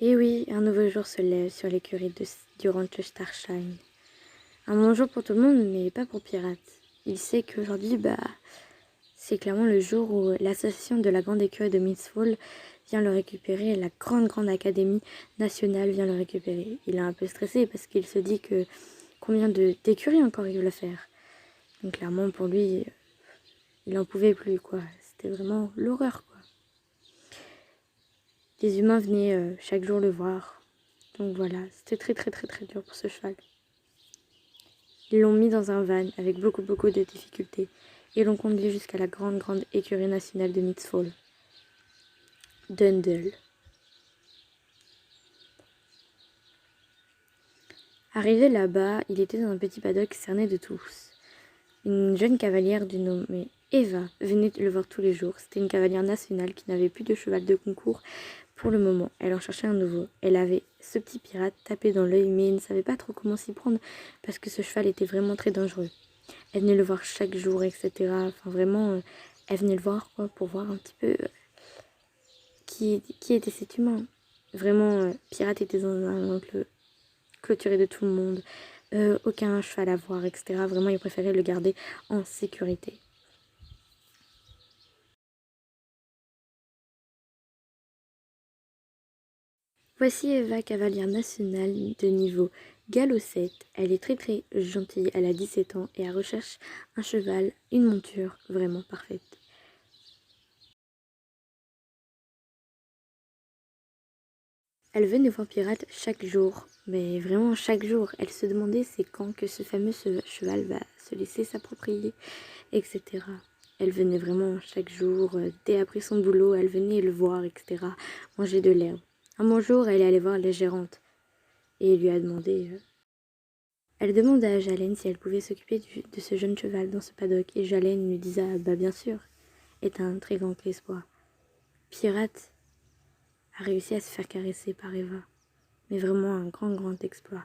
Et oui, un nouveau jour se lève sur l'écurie du ranch Starshine. Un bon jour pour tout le monde, mais pas pour Pirate. Il sait qu'aujourd'hui, c'est clairement le jour où l'association de la grande écurie de Mistfall vient le récupérer, la grande académie nationale vient le récupérer. Il est un peu stressé parce qu'il se dit que combien d'écuries encore il veut faire. Donc clairement pour lui, il en pouvait plus quoi. C'était vraiment l'horreur quoi. Les humains venaient chaque jour le voir. Donc voilà, c'était très dur pour ce cheval. Ils l'ont mis dans un van avec beaucoup de difficultés et l'ont conduit jusqu'à la grande écurie nationale de Mistfall. Dundle. Arrivé là-bas, il était dans un petit paddock cerné de tous. Une jeune cavalière du nom Eva venait le voir tous les jours. C'était une cavalière nationale qui n'avait plus de cheval de concours pour le moment. Elle en cherchait un nouveau. Elle avait ce petit pirate tapé dans l'œil, mais elle ne savait pas trop comment s'y prendre parce que ce cheval était vraiment très dangereux. Elle venait le voir chaque jour, etc. Enfin vraiment, elle venait le voir quoi, pour voir un petit peu qui était cet humain. Vraiment, Pirate était dans un angle clôturé de tout le monde. Aucun cheval à voir, etc. Vraiment, il préférait le garder en sécurité. Voici Eva, cavalière nationale de niveau galop 7. Elle est très gentille, elle a 17 ans et elle recherche un cheval, une monture vraiment parfaite. Elle venait voir Pirate chaque jour, mais vraiment chaque jour. Elle se demandait c'est quand que ce fameux cheval va se laisser s'approprier, etc. Elle venait vraiment chaque jour, dès après son boulot, elle venait le voir, etc. Manger de l'herbe. Un bon jour, elle est allée voir la gérante et lui a demandé... Elle demanda à Jalen si elle pouvait s'occuper de ce jeune cheval dans ce paddock et Jalen lui disait bien sûr, est un très grand espoir. Pirate a réussi à se faire caresser par Eva, mais vraiment un grand exploit.